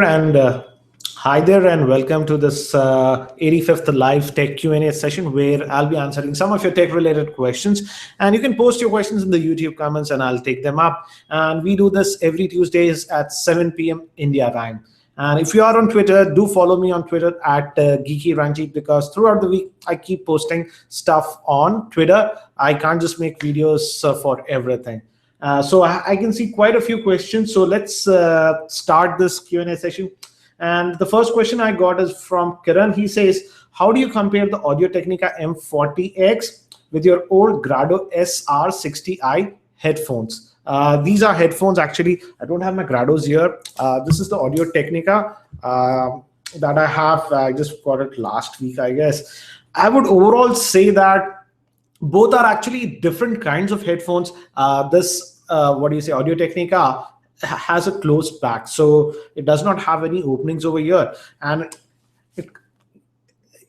And hi there, and welcome to this 85th live tech Q&A session where I'll be answering some of your tech-related questions. And you can post your questions in the YouTube comments, and I'll take them up. And we do this every Tuesdays at 7 p.m. India time. And if you are on Twitter, do follow me on Twitter at Geekyranjit, because throughout the week I keep posting stuff on Twitter. I can't just make videos for everything. So I can see quite a few questions. So let's start this Q&A session. And the first question I got is from Kiran. He says, how do you compare the Audio-Technica M40X with your old Grado SR60i headphones? These are headphones. Actually, I don't have my Grados here. This is the Audio-Technica that I have. I just got it last week, I guess. I would overall say that both are actually different kinds of headphones. This Audio-Technica has a closed back, so it does not have any openings over here, and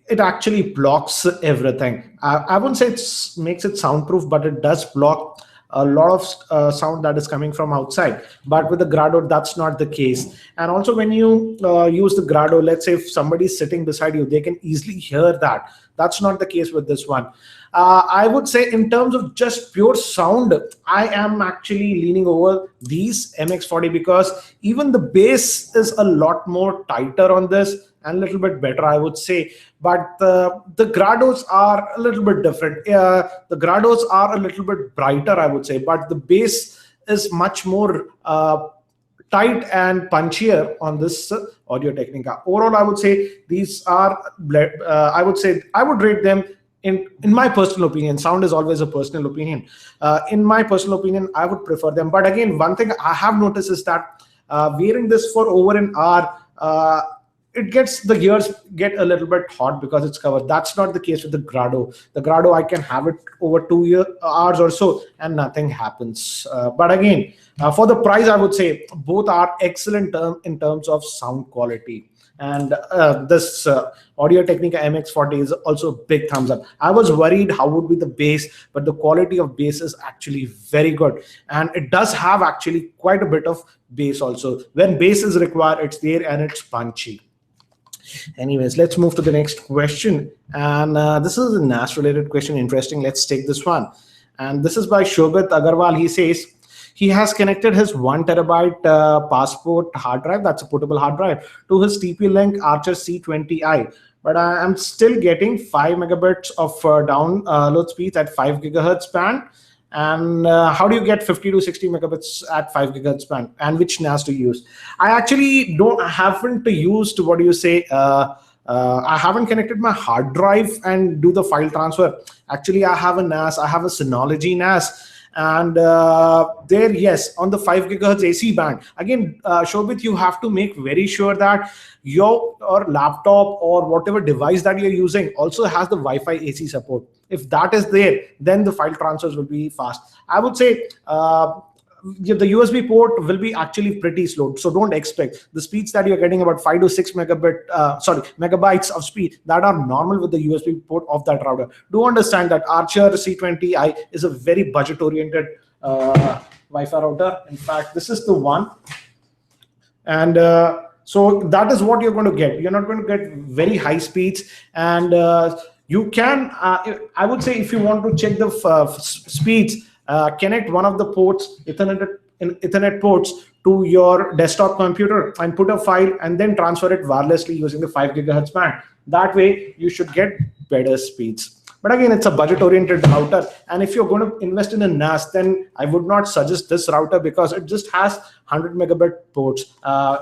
it actually blocks everything. I wouldn't say it makes it soundproof, but it does block a lot of sound that is coming from outside. But with the Grado, that's not the case. And also, when you use the Grado, let's say if somebody is sitting beside you, they can easily hear that. That's not the case with this one. I would say in terms of just pure sound, I am actually leaning over these MX40, because even the bass is a lot more tighter on this and a little bit better, I would say. But the Grados are a little bit different. The Grados are a little bit brighter, I would say, but the bass is much more tight and punchier on this Audio-Technica. Overall, I would say these are, I would rate them, in my personal opinion. Sound is always a personal opinion. In my personal opinion, I would prefer them. But again, one thing I have noticed is that wearing this for over an hour, the ears get a little bit hot because it's covered. That's not the case with the Grado. The Grado, I can have it over 2 hours or so and nothing happens. But again, for the price, I would say both are excellent in terms of sound quality. And this Audio-Technica MX40 is also a big thumbs up. I was worried how would be the bass, but the quality of bass is actually very good. And it does have actually quite a bit of bass also. When bass is required, it's there and it's punchy. Anyways, let's move to the next question. And this is a NAS related question. Interesting. Let's take this one. And this is by Shobit Agarwal. He says he has connected his 1 terabyte passport hard drive, that's a portable hard drive, to his TP-Link Archer C20i. But I am still getting 5 megabits of download speeds at 5 gigahertz band. And how do you get 50 to 60 megabits at 5 gigahertz band? And which NAS do you use? I actually haven't used, I haven't connected my hard drive and do the file transfer. Actually, I have a NAS. I have a Synology NAS. And there, yes, on the 5 gigahertz AC band. Again, Shobit, you have to make very sure that your laptop or whatever device that you're using also has the Wi-Fi AC support. If that is there, then the file transfers will be fast. I would say the USB port will be actually pretty slow. So don't expect the speeds that you're getting, about 5 to 6 megabytes of speed, that are normal with the USB port of that router. Do understand that Archer C20i is a very budget oriented Wi-Fi router. In fact, this is the one. And so that is what you're going to get. You're not going to get very high speeds. And you can, I would say, if you want to check the speeds, connect one of the ports, Ethernet ports, to your desktop computer and put a file and then transfer it wirelessly using the 5 gigahertz band. That way, you should get better speeds. But again, it's a budget-oriented router. And if you're going to invest in a NAS, then I would not suggest this router, because it just has 100 megabit ports.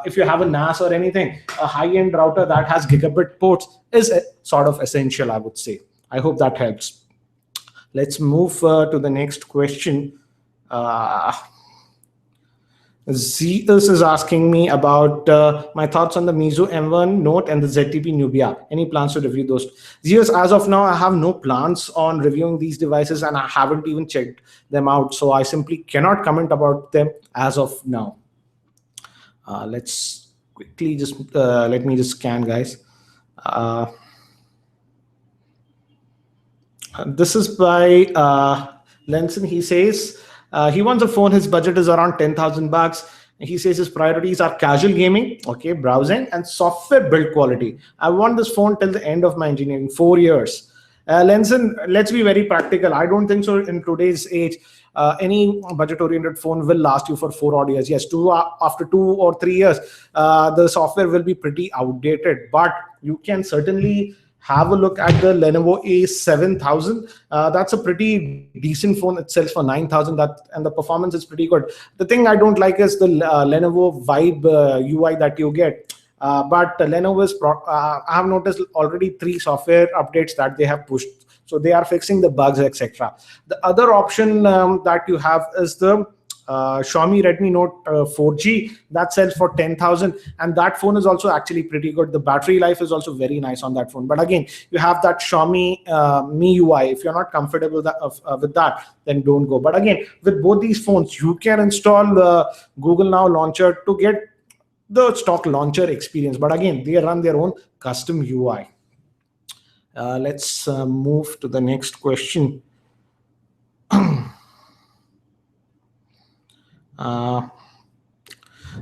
If you have a NAS or anything, a high-end router that has gigabit ports is sort of essential, I would say. I hope that helps. Let's move to the next question. Zeus is asking me about my thoughts on the Meizu M1 Note and the ZTP Nubia. Any plans to review those? Zeus, as of now, I have no plans on reviewing these devices, and I haven't even checked them out. So I simply cannot comment about them as of now. Let's quickly just, let me just scan, guys. This is by Lenson. He says he wants a phone. His budget is around $10,000. He says his priorities are casual gaming, okay, browsing, and software build quality. I want this phone till the end of my engineering, 4 years. Lenson, let's be very practical. I don't think so in today's age. Any budget-oriented phone will last you for 4 odd years. Yes, after 2 or 3 years, the software will be pretty outdated. But you can certainly have a look at the Lenovo A7000. That's a pretty decent phone itself for 9,000. That and the performance is pretty good. The thing I don't like is the Lenovo Vibe UI that you get. But Lenovo is, I have noticed already 3 software updates that they have pushed. So they are fixing the bugs, etc. The other option that you have is the Xiaomi Redmi Note 4G that sells for 10,000, and that phone is also actually pretty good. The battery life is also very nice on that phone. But again, you have that Xiaomi Mi UI. If you're not comfortable with that, then don't go. But again, with both these phones, you can install the Google Now launcher to get the stock launcher experience. But again, they run their own custom UI. Let's move to the next question.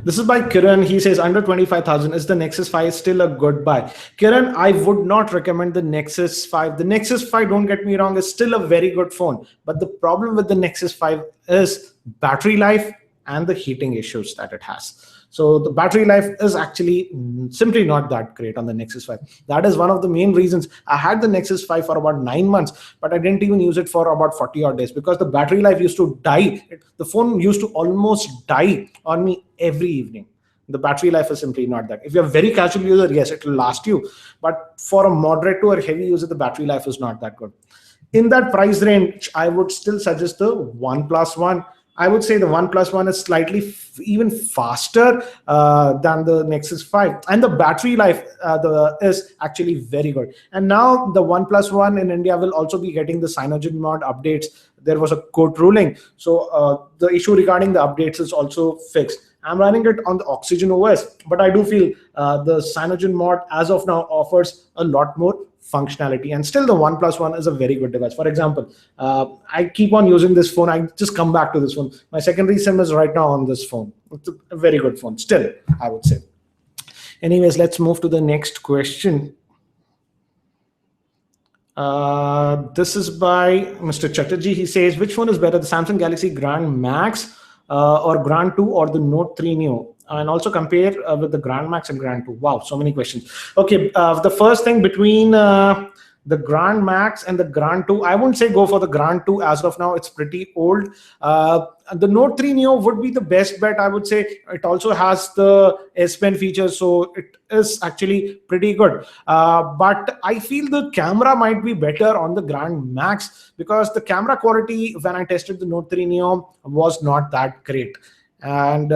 This is by Kiran. He says under 25,000, is the Nexus 5 still a good buy? Kiran, I would not recommend the Nexus 5. The Nexus 5, don't get me wrong, is still a very good phone. But the problem with the Nexus 5 is battery life and the heating issues that it has. So the battery life is actually simply not that great on the Nexus 5. That is one of the main reasons. I had the Nexus 5 for about 9 months, but I didn't even use it for about 40 odd days because the battery life used to die. The phone used to almost die on me every evening. The battery life is simply not that. If you're a very casual user, yes, it will last you. But for a moderate to a heavy user, the battery life is not that good. In that price range, I would still suggest the OnePlus One. I would say the OnePlus One is slightly even faster than the Nexus 5, and the battery life is actually very good. And now the OnePlus One in India will also be getting the CyanogenMod updates. There was a court ruling, so the issue regarding the updates is also fixed. I'm running it on the Oxygen OS, but I do feel the CyanogenMod as of now offers a lot more functionality, and still the OnePlus One is a very good device. For example, I keep on using this phone. I just come back to this phone. My secondary SIM is right now on this phone. It's a very good phone still, I would say. Anyways, let's move to the next question. This is by Mr. Chatterjee. He says, which phone is better, the Samsung Galaxy Grand Max or Grand 2 or the Note 3 Neo? And also compare with the Grand Max and Grand 2. Wow, so many questions. Okay, the first thing between the Grand Max and the Grand 2, I wouldn't say go for the Grand 2 as of now. It's pretty old. The Note 3 Neo would be the best bet, I would say. It also has the S Pen feature, so it is actually pretty good. But I feel the camera might be better on the Grand Max because the camera quality when I tested the Note 3 Neo was not that great. And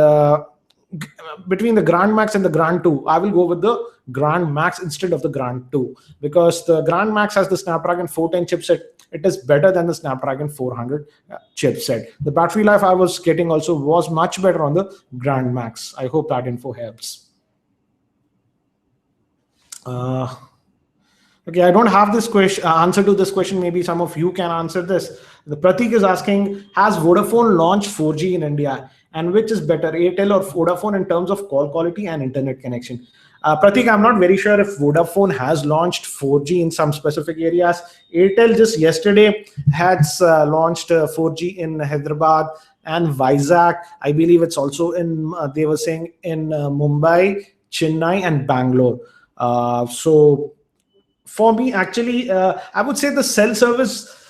between the Grand Max and the Grand 2, I will go with the Grand Max instead of the Grand 2 because the Grand Max has the Snapdragon 410 chipset. It is better than the Snapdragon 400 chipset. The battery life I was getting also was much better on the Grand Max. I hope that info helps. Okay, I don't have this question answer to this question. Maybe some of you can answer this. The Pratik is asking, has Vodafone launched 4G in India? And which is better, Airtel or Vodafone in terms of call quality and internet connection? Pratik, I'm not very sure if Vodafone has launched 4G in some specific areas. Airtel just yesterday has launched 4G in Hyderabad and Vizag. I believe it's also in, they were saying, in Mumbai, Chennai, and Bangalore. So for me, actually, I would say the cell service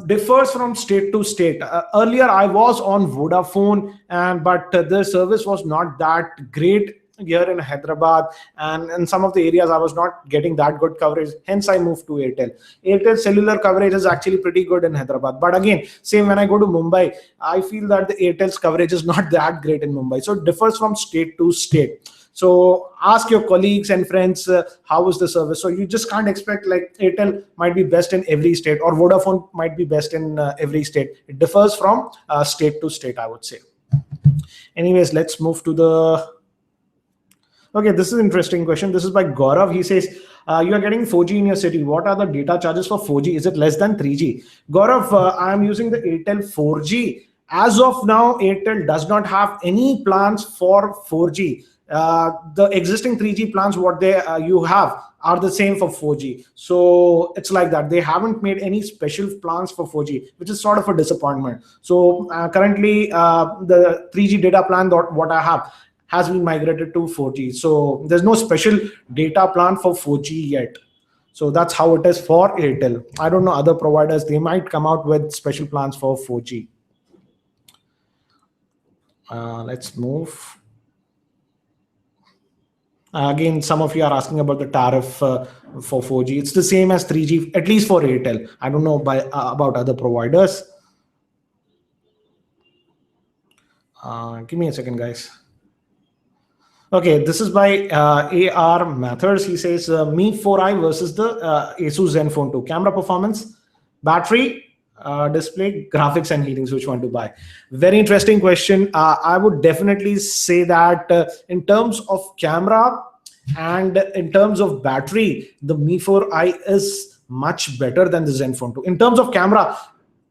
differs from state to state. Earlier, I was on Vodafone, but the service was not that great here in Hyderabad, and in some of the areas I was not getting that good coverage. Hence, I moved to Airtel. Airtel cellular coverage is actually pretty good in Hyderabad. But again, same when I go to Mumbai, I feel that the Airtel's coverage is not that great in Mumbai. So it differs from state to state. So ask your colleagues and friends, how is the service? So you just can't expect like Airtel might be best in every state or Vodafone might be best in every state. It differs from state to state, I would say. Anyways, let's move to the... Okay, this is an interesting question. This is by Gaurav. He says, you are getting 4G in your city. What are the data charges for 4G? Is it less than 3G? Gaurav, I am using the Airtel 4G. As of now, Airtel does not have any plans for 4G. The existing 3G plans, what they you have, are the same for 4G. So it's like that. They haven't made any special plans for 4G, which is sort of a disappointment. So currently, the 3G data plan that what I have has been migrated to 4G. So there's no special data plan for 4G yet. So that's how it is for Airtel. I don't know other providers. They might come out with special plans for 4G. Let's move. Again, some of you are asking about the tariff for 4G. It's the same as 3G, at least for Airtel. I don't know about other providers. Give me a second, guys. Okay, this is by AR Mathers. He says Mi 4i versus the Asus Zenfone 2. Camera performance, battery, display, graphics, and heatings. Which one to buy? Very interesting question. I would definitely say that in terms of camera and in terms of battery, the Mi 4i is much better than the Zenfone 2. In terms of camera,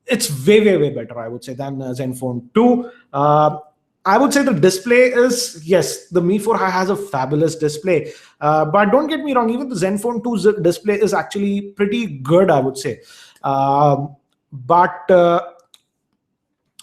it's way better, I would say, than Zenfone 2. I would say the display is, yes, the Mi 4i has a fabulous display. But don't get me wrong, even the Zenfone 2's display is actually pretty good, I would say. But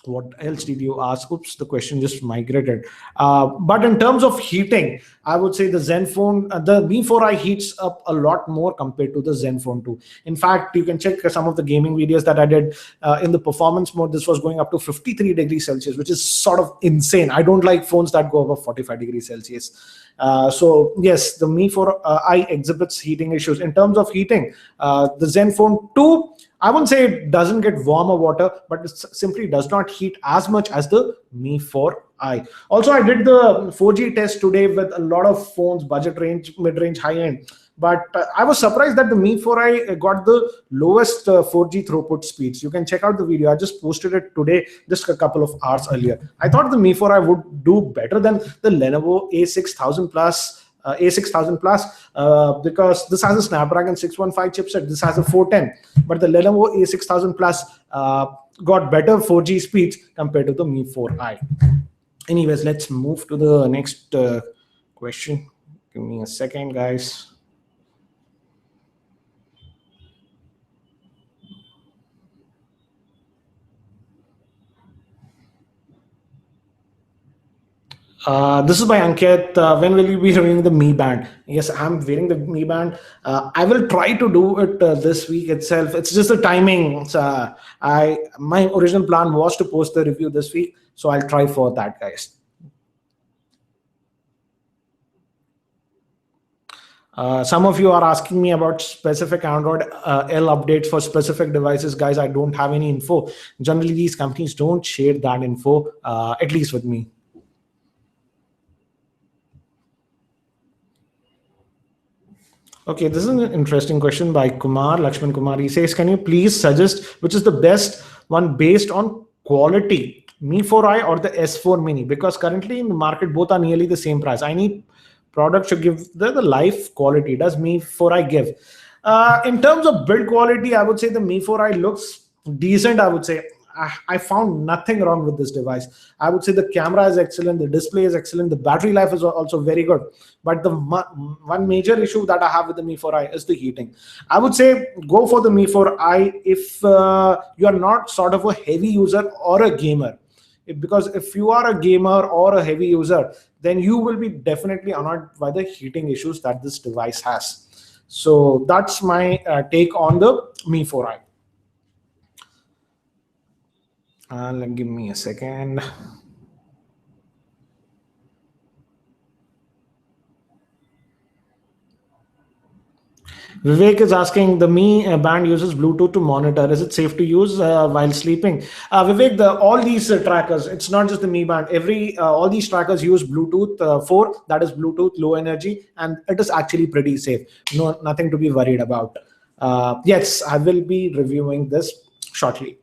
what else did you ask? Oops, the question just migrated. But in terms of heating, I would say the Zenfone, the Mi 4i heats up a lot more compared to the Zenfone 2. In fact, you can check some of the gaming videos that I did in the performance mode. This was going up to 53 degrees Celsius, which is sort of insane. I don't like phones that go above 45 degrees Celsius. So yes, the Mi 4i exhibits heating issues. In terms of heating, the Zenfone 2, I wouldn't say it doesn't get warmer water, but it simply does not heat as much as the Mi 4i. Also, I did the 4G test today with a lot of phones, budget range, mid-range, high-end. But I was surprised that the Mi 4i got the lowest 4G throughput speeds. You can check out the video. I just posted it today, just a couple of hours earlier. I thought the Mi 4i would do better than the Lenovo A6000 Plus. A6000 Plus, because this has a Snapdragon 615 chipset, this has a 410, but the Lenovo A6000 Plus got better 4G speeds compared to the Mi 4i. Anyways, let's move to the next question. Give me a second, guys. This is by Ankit. When will you be reviewing the Mi Band? Yes, I'm wearing the Mi Band. I will try to do it this week itself. It's just the timing. My original plan was to post the review this week, so I'll try for that, guys. Some of you are asking me about specific Android L updates for specific devices. Guys, I don't have any info. Generally, these companies don't share that info, at least with me. Okay, this is an interesting question by Lakshman Kumar. He says, can you please suggest which is the best one based on quality, Mi 4i or the S4 Mini? Because currently in the market, both are nearly the same price. I need products to give the life quality. Does Mi 4i give? In terms of build quality, I would say the Mi 4i looks decent, I would say. I found nothing wrong with this device. I would say the camera is excellent, the display is excellent, the battery life is also very good. But the one major issue that I have with the Mi 4i is the heating. I would say go for the Mi 4i if you are not sort of a heavy user or a gamer. Because if you are a gamer or a heavy user, then you will be definitely annoyed by the heating issues that this device has. So that's my take on the Mi 4i. Give me a second. Vivek is asking, the Mi Band uses Bluetooth to monitor. Is it safe to use while sleeping? Vivek, all these trackers, it's not just the Mi Band. All these trackers use Bluetooth 4, that is Bluetooth low energy, and it is actually pretty safe. No, nothing to be worried about. Yes, I will be reviewing this shortly.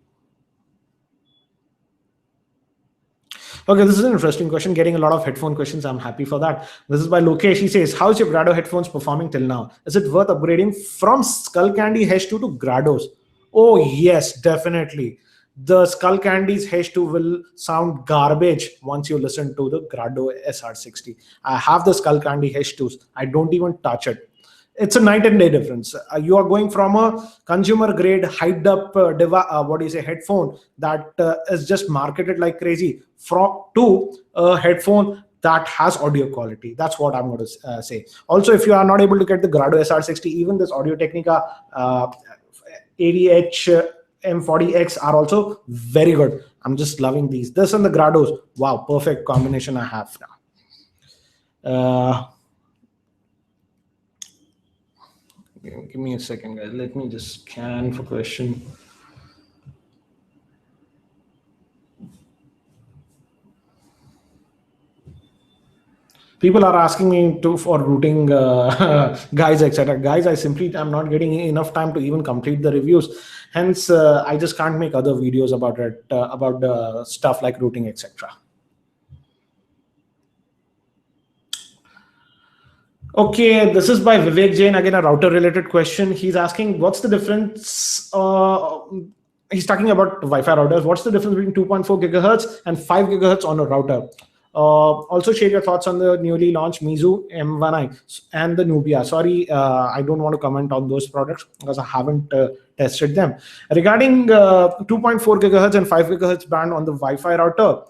Okay, this is an interesting question. Getting a lot of headphone questions. I'm happy for that. This is by Lokesh. He says, how's your Grado headphones performing till now? Is it worth upgrading from Skullcandy H2 to Grados? Oh, yes, definitely. The Skull Candy's H2 will sound garbage once you listen to the Grado SR60. I have the Skull Candy H2s. I don't even touch it. It's a night and day difference. You are going from a consumer grade hyped up headphone that is just marketed like crazy from to a headphone that has audio quality. That's what I'm going to say. Also, if you are not able to get the Grado SR60, even this Audio Technica AVH M40X are also very good. I'm just loving these. This and the Grados. Wow, perfect combination I have now. Give me a second, guys. Let me just scan for question. People are asking me for routing guys, etc. Guys, I simply am not getting enough time to even complete the reviews. Hence, I just can't make other videos about it, about stuff like routing, etc. Okay, this is by Vivek Jain. Again, a router-related question. He's asking, what's the difference? He's talking about Wi-Fi routers. What's the difference between 2.4 gigahertz and 5 gigahertz on a router? Also share your thoughts on the newly launched Mizu M1i and the Nubia. Sorry, I don't want to comment on those products because I haven't tested them. Regarding 2.4 gigahertz and 5 gigahertz band on the Wi-Fi router,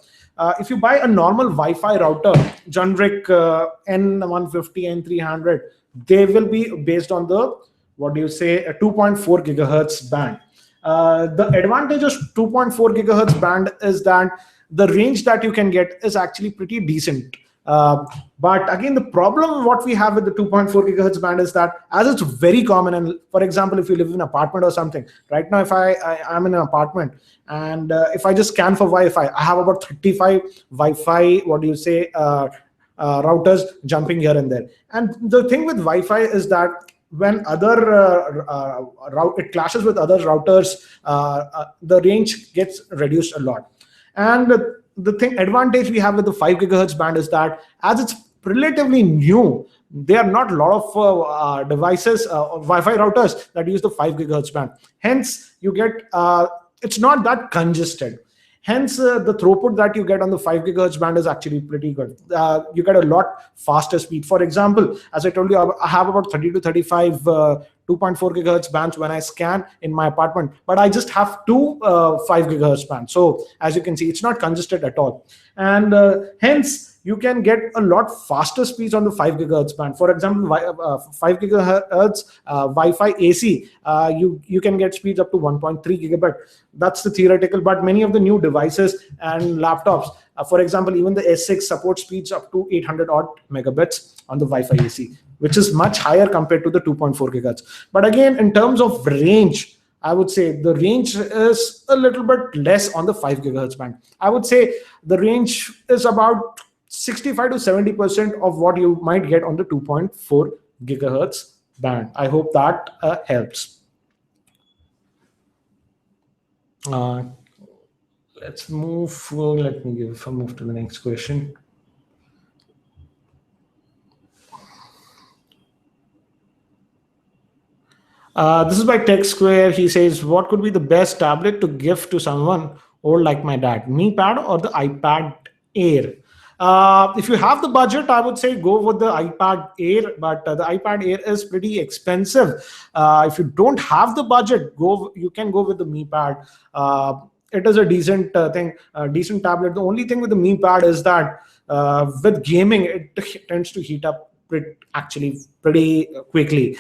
if you buy a normal Wi-Fi router, generic N150, N300, they will be based on the, a 2.4 gigahertz band. The advantage of 2.4 gigahertz band is that the range that you can get is actually pretty decent. But again, the problem what we have with the 2.4 gigahertz band is that as it's very common, and for example, if you live in an apartment or something, right now, if I'm in an apartment and if I just scan for Wi-Fi, I have about 35 Wi-Fi, routers jumping here and there. And the thing with Wi-Fi is that when it clashes with other routers, the range gets reduced a lot. And the advantage we have with the 5 gigahertz band is that as it's relatively new, there are not a lot of devices, Wi-Fi routers that use the 5 gigahertz band. Hence, you get it's not that congested. Hence, the throughput that you get on the 5 gigahertz band is actually pretty good. You get a lot faster speed. For example, as I told you, I have about 30 to 35 2.4 gigahertz bands when I scan in my apartment, but I just have two 5 gigahertz bands. So as you can see, it's not congested at all. And hence, you can get a lot faster speeds on the 5 gigahertz band. For example, 5 gigahertz Wi-Fi AC, you can get speeds up to 1.3 gigabit. That's the theoretical, but many of the new devices and laptops, for example, even the S6 supports speeds up to 800 odd megabits on the Wi-Fi AC, which is much higher compared to the 2.4 gigahertz. But again, in terms of range, I would say the range is a little bit less on the 5 gigahertz band. I would say the range is about 65 to 70% of what you might get on the 2.4 gigahertz band. I hope that helps. Let's move. Let me move to the next question. This is by Tech Square. He says, what could be the best tablet to gift to someone old like my dad? Mi Pad or the iPad Air? If you have the budget, I would say go with the iPad Air, but the iPad Air is pretty expensive. If you don't have the budget, you can go with the Mi Pad. It is a decent decent tablet. The only thing with the Mi Pad is that with gaming, it tends to heat up pretty quickly.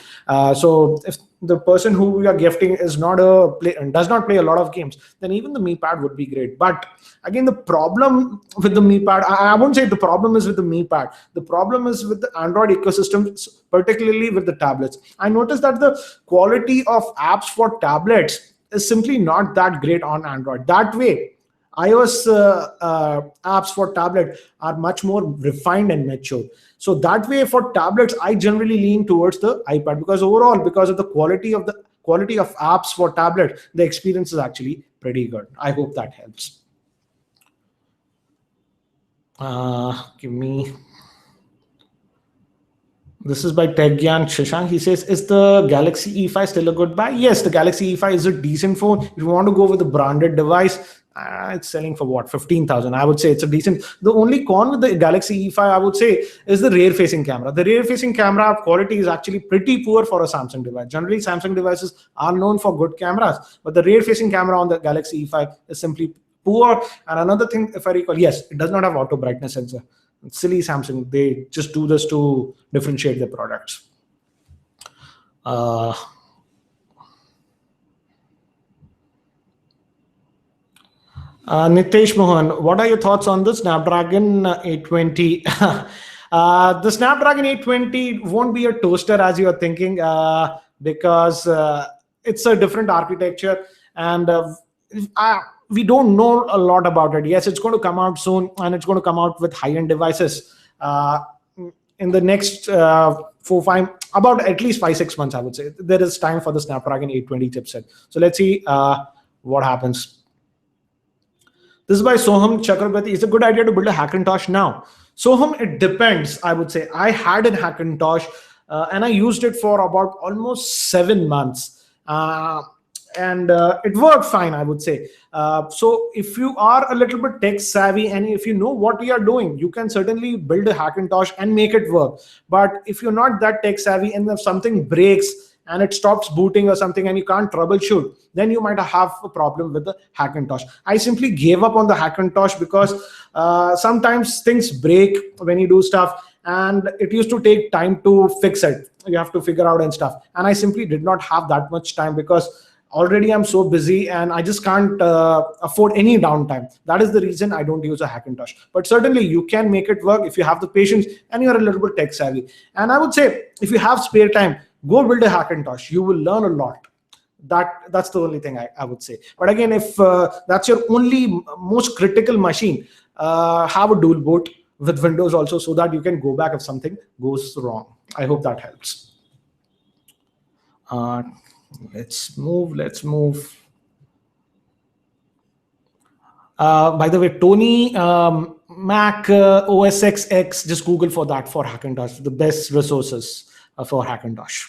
So if the person who we are gifting is does not play a lot of games, then even the Mi Pad would be great. But again, the problem with the Mi Pad, I won't say the problem is with the Mi Pad. The problem is with the Android ecosystem, particularly with the tablets. I noticed that the quality of apps for tablets is simply not that great on Android. That way, iOS apps for tablet are much more refined and mature. So that way, for tablets, I generally lean towards the iPad because overall, because of the quality of apps for tablet, the experience is actually pretty good. I hope that helps. This is by Tegyan Shashank. He says, is the Galaxy E5 still a good buy? Yes, the Galaxy E5 is a decent phone. If you want to go with a branded device, it's selling for what, 15,000. I would say it's a decent. The only con with the Galaxy E5, I would say, is the rear facing camera. The rear facing camera quality is actually pretty poor for a Samsung device. Generally, Samsung devices are known for good cameras, but the rear facing camera on the Galaxy E5 is simply poor. And another thing, if I recall, yes, it does not have auto brightness sensor. Silly Samsung, they just do this to differentiate their products. Nitesh Mohan, what are your thoughts on the Snapdragon 820? The Snapdragon 820 won't be a toaster as you are thinking, because it's a different architecture, and we don't know a lot about it. Yes, it's going to come out soon, and it's going to come out with high-end devices in the next 4-5, about at least 5-6 months, I would say. There is time for the Snapdragon 820 chipset. So let's see what happens. This is by Soham Chakrabarti. It's a good idea to build a Hackintosh now. Soham, it depends, I would say. I had a Hackintosh and I used it for about almost 7 months. And it worked fine, I would say. So if you are a little bit tech savvy and if you know what you are doing, you can certainly build a Hackintosh and make it work. But if you're not that tech savvy and if something breaks and it stops booting or something and you can't troubleshoot, then you might have a problem with the Hackintosh. I simply gave up on the Hackintosh because sometimes things break when you do stuff, and it used to take time to fix it. You have to figure out and stuff. And I simply did not have that much time because already I'm so busy and I just can't afford any downtime. That is the reason I don't use a Hackintosh. But certainly you can make it work if you have the patience and you're a little bit tech savvy. And I would say if you have spare time, go build a Hackintosh. You will learn a lot. That's the only thing I would say. But again, if that's your only most critical machine, have a dual boot with Windows also, so that you can go back if something goes wrong. I hope that helps. Let's move. By the way, Tony, Mac OS X, just Google for that, for Hackintosh, the best resources for Hackintosh.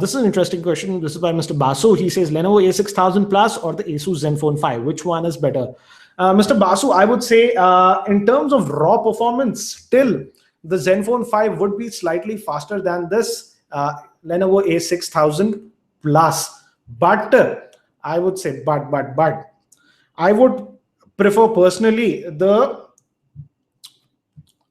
This is an interesting question. This is by Mr. Basu. He says Lenovo A6000 Plus or the Asus Zenfone 5. Which one is better? Mr. Basu, I would say in terms of raw performance, still the Zenfone 5 would be slightly faster than this Lenovo A6000 Plus. But I would say, but I would prefer personally the,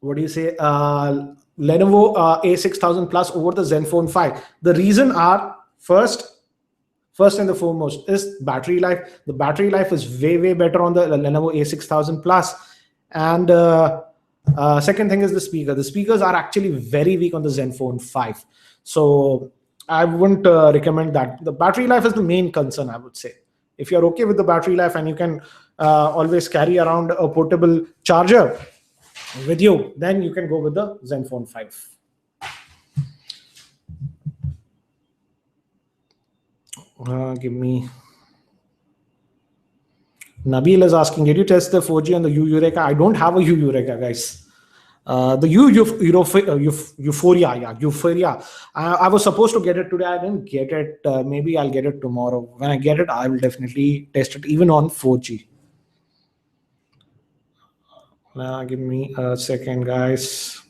what do you say, Lenovo A6000 Plus over the Zenfone 5. The reason are, first and the foremost is battery life. The battery life is way better on the Lenovo A6000 Plus. And second thing is the speaker. The speakers are actually very weak on the Zenfone 5. So I wouldn't recommend that. The battery life is the main concern, I would say. If you're okay with the battery life and you can always carry around a portable charger with you, then you can go with the Zenfone 5. Give me. Nabil is asking, did you test the 4G on the Eureka? I don't have a Eureka, guys. The Euphoria. I was supposed to get it today. I didn't get it. Maybe I'll get it tomorrow. When I get it, I will definitely test it, even on 4G. Give me a second, guys.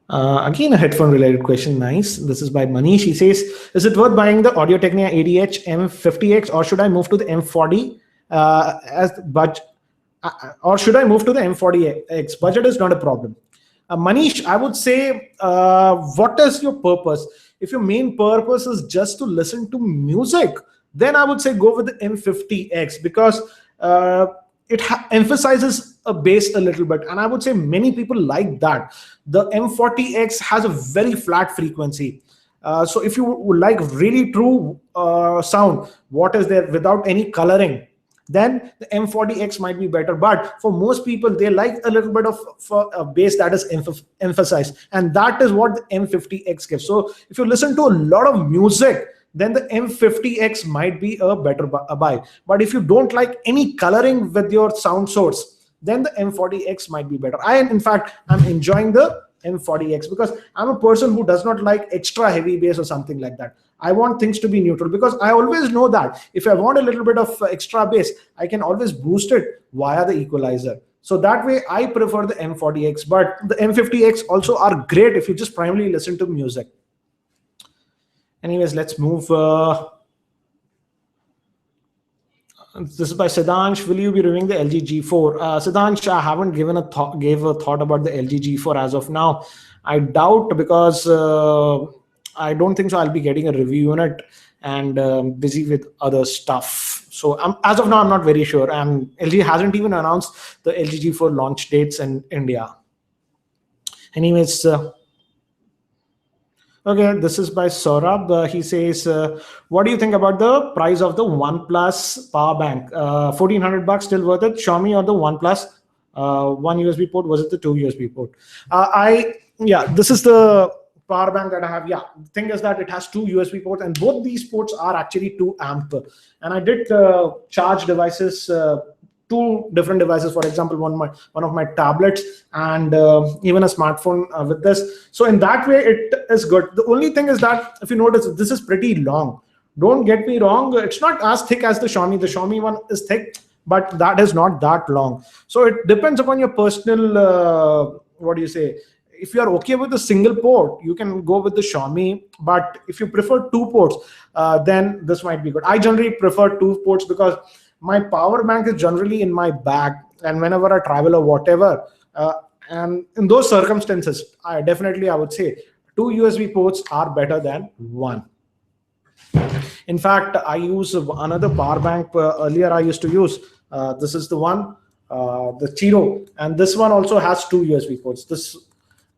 Again, a headphone related question. Nice. This is by Manish. He says, is it worth buying the Audio Technica ADH M50X or should I move to the M40 or should I move to the M40X? Budget is not a problem. Manish, I would say, what is your purpose? If your main purpose is just to listen to music, then I would say go with the M50X because it emphasizes a bass a little bit, and I would say many people like that. The M40X has a very flat frequency, so if you would like really true sound, what is there without any coloring, then the M40X might be better. But for most people, they like a little bit of a bass that is emphasized, and that is what the M50X gives. So if you listen to a lot of music, then the M50X might be a better buy. But if you don't like any coloring with your sound source, then the M40X might be better. In fact, I'm enjoying the M40X, because I'm a person who does not like extra heavy bass or something like that. I want things to be neutral, because I always know that if I want a little bit of extra bass, I can always boost it via the equalizer. So that way I prefer the M40X, but the M50X also are great if you just primarily listen to music. Anyways, let's move. This is by Siddhansh. Will you be reviewing the LG G4? Siddhansh, I haven't gave a thought about the LG G4 as of now. I doubt, because I don't think so I'll be getting a review unit, and busy with other stuff. So as of now, I'm not very sure. And LG hasn't even announced the LG G4 launch dates in India. Anyways, okay, this is by Saurabh. He says, what do you think about the price of the OnePlus power bank? $1,400 still worth it? Xiaomi or the OnePlus? One USB port, was it the two USB port? Yeah, this is the power bank that I have. Yeah, the thing is that it has two USB ports, and both these ports are actually 2 amp. And I did charge devices, two different devices, for example, one of my tablets, and even a smartphone with this. So in that way it is good. The only thing is that if you notice, this is pretty long. Don't get me wrong, it's not as thick as the Xiaomi one is thick, but that is not that long. So it depends upon your personal what do you say, if you are okay with a single port, you can go with the Xiaomi. But if you prefer 2 ports, then this might be good. I generally prefer 2 ports because my power bank is generally in my bag, and whenever I travel or whatever, and in those circumstances, I would say 2 USB ports are better than 1. In fact, I use another power bank. Earlier I used to use, this is the one, the Chiro, and this one also has 2 USB ports. This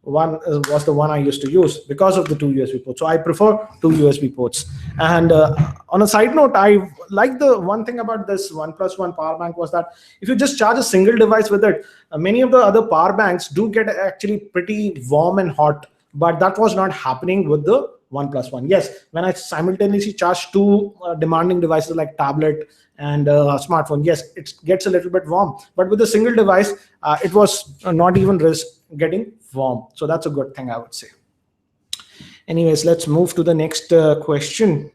one was the one I used to use because of the 2 USB ports. So I prefer 2 USB ports. And on a side note, I like the one thing about this OnePlus One power bank was that if you just charge a single device with it, many of the other power banks do get actually pretty warm and hot, but that was not happening with the OnePlus One. Yes, when I simultaneously charge 2 demanding devices like tablet and smartphone, yes, it gets a little bit warm, but with a single device, it was not even getting warm. So that's a good thing, I would say. Anyways, let's move to the next question.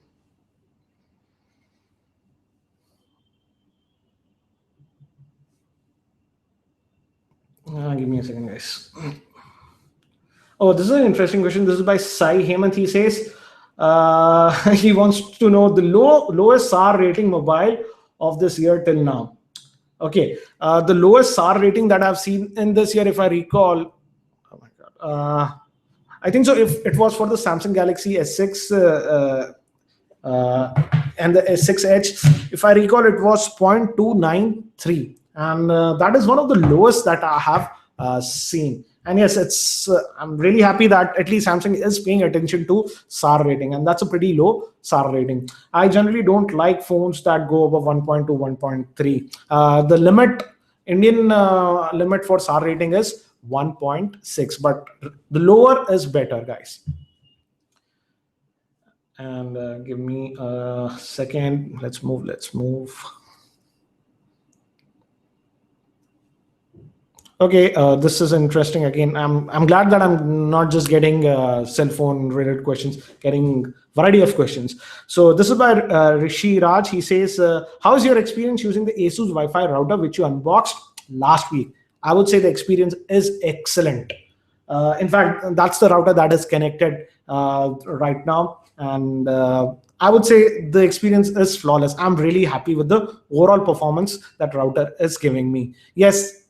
Give me a second, guys. Oh, this is an interesting question. This is by Sai Hemant. He says he wants to know the lowest SAR rating mobile of this year till now. Okay, the lowest SAR rating that I've seen in this year, if I recall, oh my god, I think so. If it was for the Samsung Galaxy S6 and the S6 Edge, if I recall, it was 0.293, and that is one of the lowest that I have seen. And yes, it's I'm really happy that at least Samsung is paying attention to SAR rating, and that's a pretty low SAR rating. I generally don't like phones that go above 1.2, 1.3. The Indian limit for SAR rating is 1.6, but the lower is better, guys. And give me a second. Let's move. Okay, this is interesting. Again, I'm glad that I'm not just getting cell phone related questions, getting variety of questions. So this is by Rishi Raj. He says, "How is your experience using the Asus Wi-Fi router which you unboxed last week?" I would say the experience is excellent. In fact, that's the router that is connected right now, and I would say the experience is flawless. I'm really happy with the overall performance that router is giving me. Yes.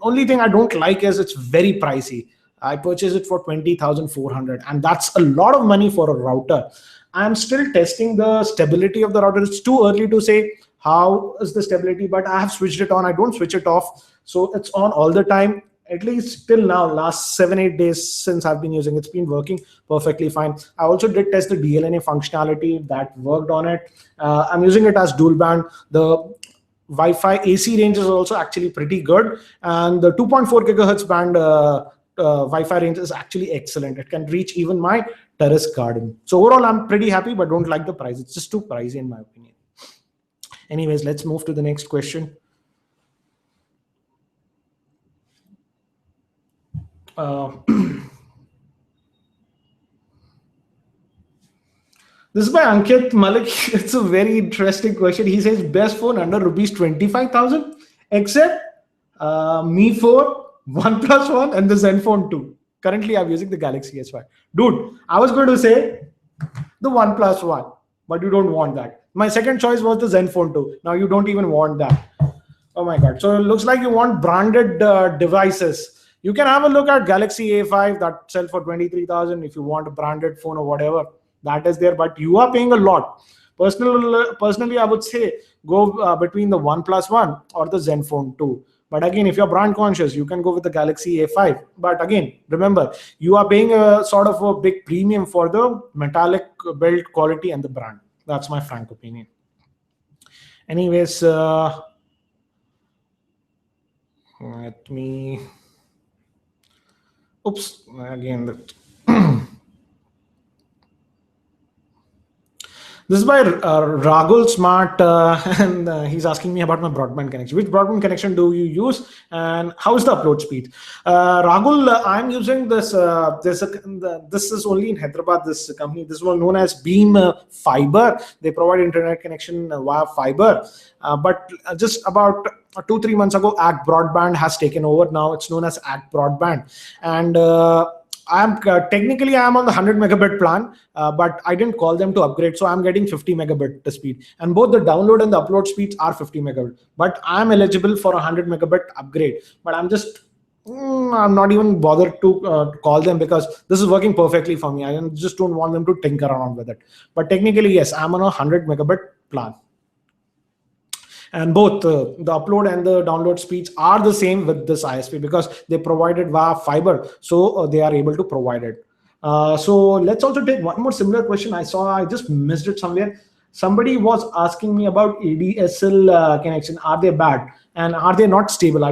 Only thing I don't like is it's very pricey. I purchased it for 20,400, and that's a lot of money for a router. I'm still testing the stability of the router. It's too early to say how is the stability, but I have switched it on. I don't switch it off, so it's on all the time. At least till now, last 7-8 days since I've been using it's been working perfectly fine. I also did test the DLNA functionality that worked on it. I'm using it as dual band. The Wi-Fi AC range is also actually pretty good, and the 2.4 gigahertz band Wi-Fi range is actually excellent. It can reach even my terrace garden. So overall, I'm pretty happy, but don't like the price. It's just too pricey in my opinion. Anyways, let's move to the next question. This is by Ankit Malik. It's a very interesting question. He says best phone under rupees 25,000, except Mi 4, OnePlus One, and the Zenfone 2. Currently, I'm using the Galaxy S5. Dude, I was going to say the OnePlus One, but you don't want that. My second choice was the Zenfone 2. Now you don't even want that. Oh my God. So it looks like you want branded devices. You can have a look at Galaxy A5 that sells for 23,000 if you want a branded phone or whatever. That is there, but you are paying a lot. Personally, I would say go between the OnePlus One or the Zenfone 2. But again, if you're brand conscious, you can go with the Galaxy A5. But again, remember, you are paying a sort of a big premium for the metallic build quality and the brand. That's my frank opinion. Anyways, let me. Oops, again. This is by Ragul Smart, and he's asking me about my broadband connection. Which broadband connection do you use, and how is the upload speed? Ragul, I'm using this. This is only in Hyderabad. This company, this one known as Beam Fiber. They provide internet connection via fiber. But just about 2-3 months ago, Act Broadband has taken over. Now it's known as Act Broadband, and I'm technically I'm on the 100 megabit plan, but I didn't call them to upgrade, so I'm getting 50 megabit speed, and both the download and the upload speeds are 50 megabit. But I'm eligible for a 100 megabit upgrade, but I'm not even bothered to call them because this is working perfectly for me. I just don't want them to tinker around with it. But technically, yes, I'm on a 100 megabit plan. And both the upload and the download speeds are the same with this ISP because they provide it via fiber, so they are able to provide it. So let's also take one more similar question. I just missed it somewhere. Somebody was asking me about ADSL connection. Are they bad and are they not stable?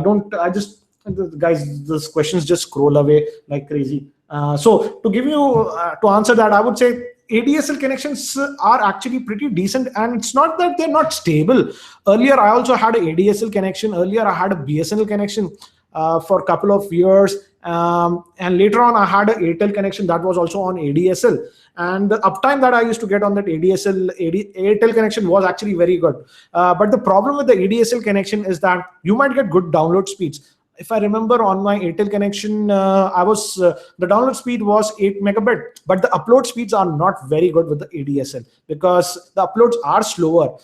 Guys, these questions just scroll away like crazy. So to answer that, I would say ADSL connections are actually pretty decent, and it's not that they're not stable. Earlier, I also had an ADSL connection. Earlier, I had a BSNL connection for a couple of years. And later on, I had an Airtel connection that was also on ADSL. And the uptime that I used to get on that Airtel connection was actually very good. But the problem with the ADSL connection is that you might get good download speeds. If I remember on my Airtel connection, the download speed was 8 megabit, but the upload speeds are not very good with the ADSL because the uploads are slower.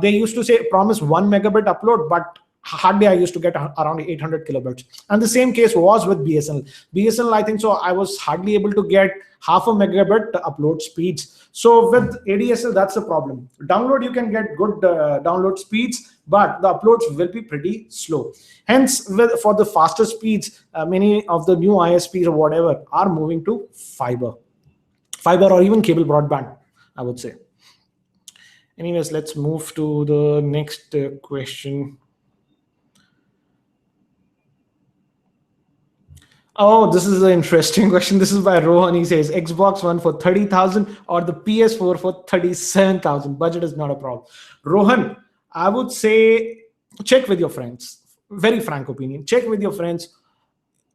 They used to promise 1 megabit upload, but hardly I used to get around 800 kilobits. And the same case was with BSNL. BSNL, I think so, I was hardly able to get half a megabit upload speeds. So with ADSL, that's the problem. Download, you can get good download speeds, but the uploads will be pretty slow. Hence, for the faster speeds, many of the new ISPs or whatever are moving to fiber or even cable broadband, I would say. Anyways, let's move to the next question. Oh, this is an interesting question. This is by Rohan. He says Xbox One for 30,000 or the PS4 for 37,000. Budget is not a problem. Rohan, I would say check with your friends. Very frank opinion. Check with your friends.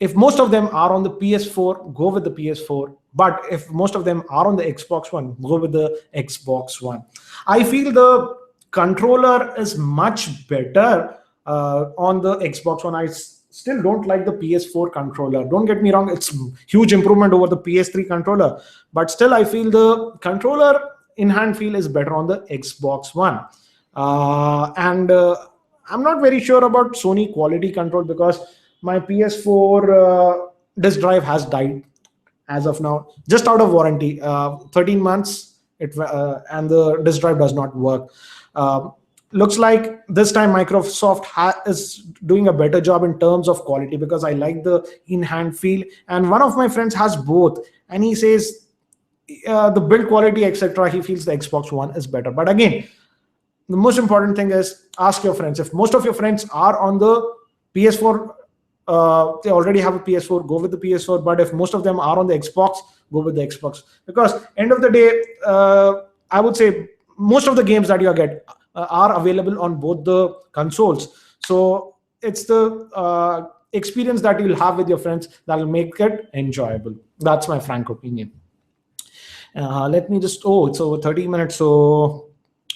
If most of them are on the PS4, go with the PS4. But if most of them are on the Xbox One, go with the Xbox One. I feel the controller is much better on the Xbox One. I still don't like the PS4 controller. Don't get me wrong, it's huge improvement over the PS3 controller. But still, I feel the controller in-hand feel is better on the Xbox One. And I'm not very sure about Sony quality control because my PS4 disk drive has died as of now, just out of warranty. 13 months, and the disk drive does not work. Looks like this time Microsoft is doing a better job in terms of quality because I like the in-hand feel. And one of my friends has both, and he says the build quality, etc. He feels the Xbox One is better. But again, the most important thing is ask your friends. If most of your friends are on the PS4, they already have a PS4, go with the PS4. But if most of them are on the Xbox, go with the Xbox. Because end of the day, I would say most of the games that you get are available on both the consoles. So it's the experience that you'll have with your friends that will make it enjoyable. That's my frank opinion. Let me just, oh, it's over 30 minutes. So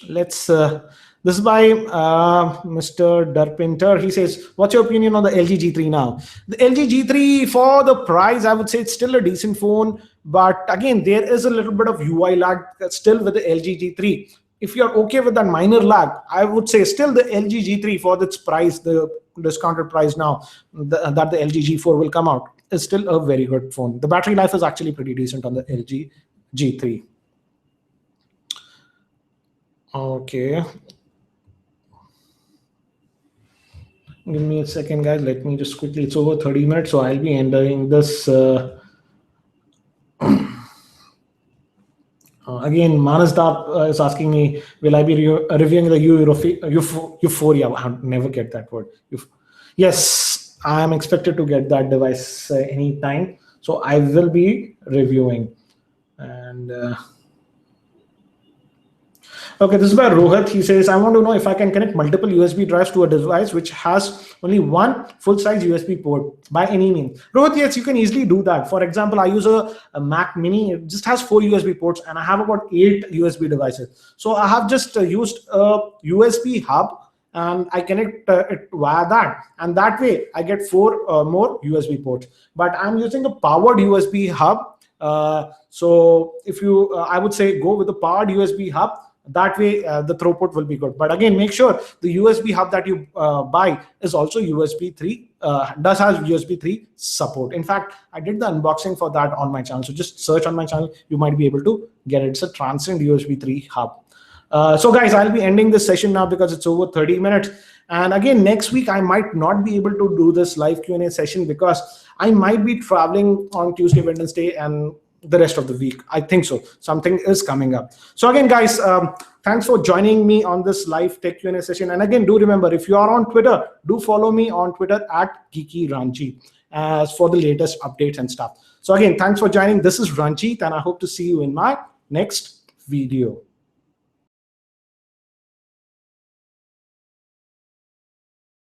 let's, this is by Mr. Darpinter. He says, what's your opinion on the LG G3 now? The LG G3, for the price, I would say it's still a decent phone. But again, there is a little bit of UI lag still with the LG G3. If you're okay with that minor lag, I would say still the LG G3 for its price, the discounted price now that the LG G4 will come out, is still a very good phone. The battery life is actually pretty decent on the LG G3. Okay. Give me a second, guys. Let me just quickly, it's over 30 minutes, so I'll be ending this. Again, Manasdap is asking me, will I be reviewing the Euphoria? I'll never get that word. Yes, I am expected to get that device anytime. So I will be reviewing. And okay, this is by Rohit. He says, I want to know if I can connect multiple USB drives to a device which has only one full-size USB port by any means. Rohit, yes, you can easily do that. For example, I use a Mac Mini. It just has 4 USB ports, and I have about 8 USB devices. So I have just used a USB hub, and I connect it via that. And that way, I get 4 more USB ports. But I'm using a powered USB hub. So if you, I would say, go with a powered USB hub. That way, the throughput will be good. But again, make sure the USB hub that you buy is also USB 3, does have USB 3 support. In fact, I did the unboxing for that on my channel. So just search on my channel. You might be able to get it. It's a Transcend USB 3 hub. So guys, I'll be ending this session now because it's over 30 minutes. And again, next week, I might not be able to do this live Q&A session because I might be traveling on Tuesday, Wednesday, and the rest of the week. I think so. Something is coming up. So again, guys, thanks for joining me on this live tech Q&A session. And again, do remember, if you are on Twitter, do follow me on Twitter at Geekyranjit as for the latest updates and stuff. So again, thanks for joining. This is Ranjit, and I hope to see you in my next video.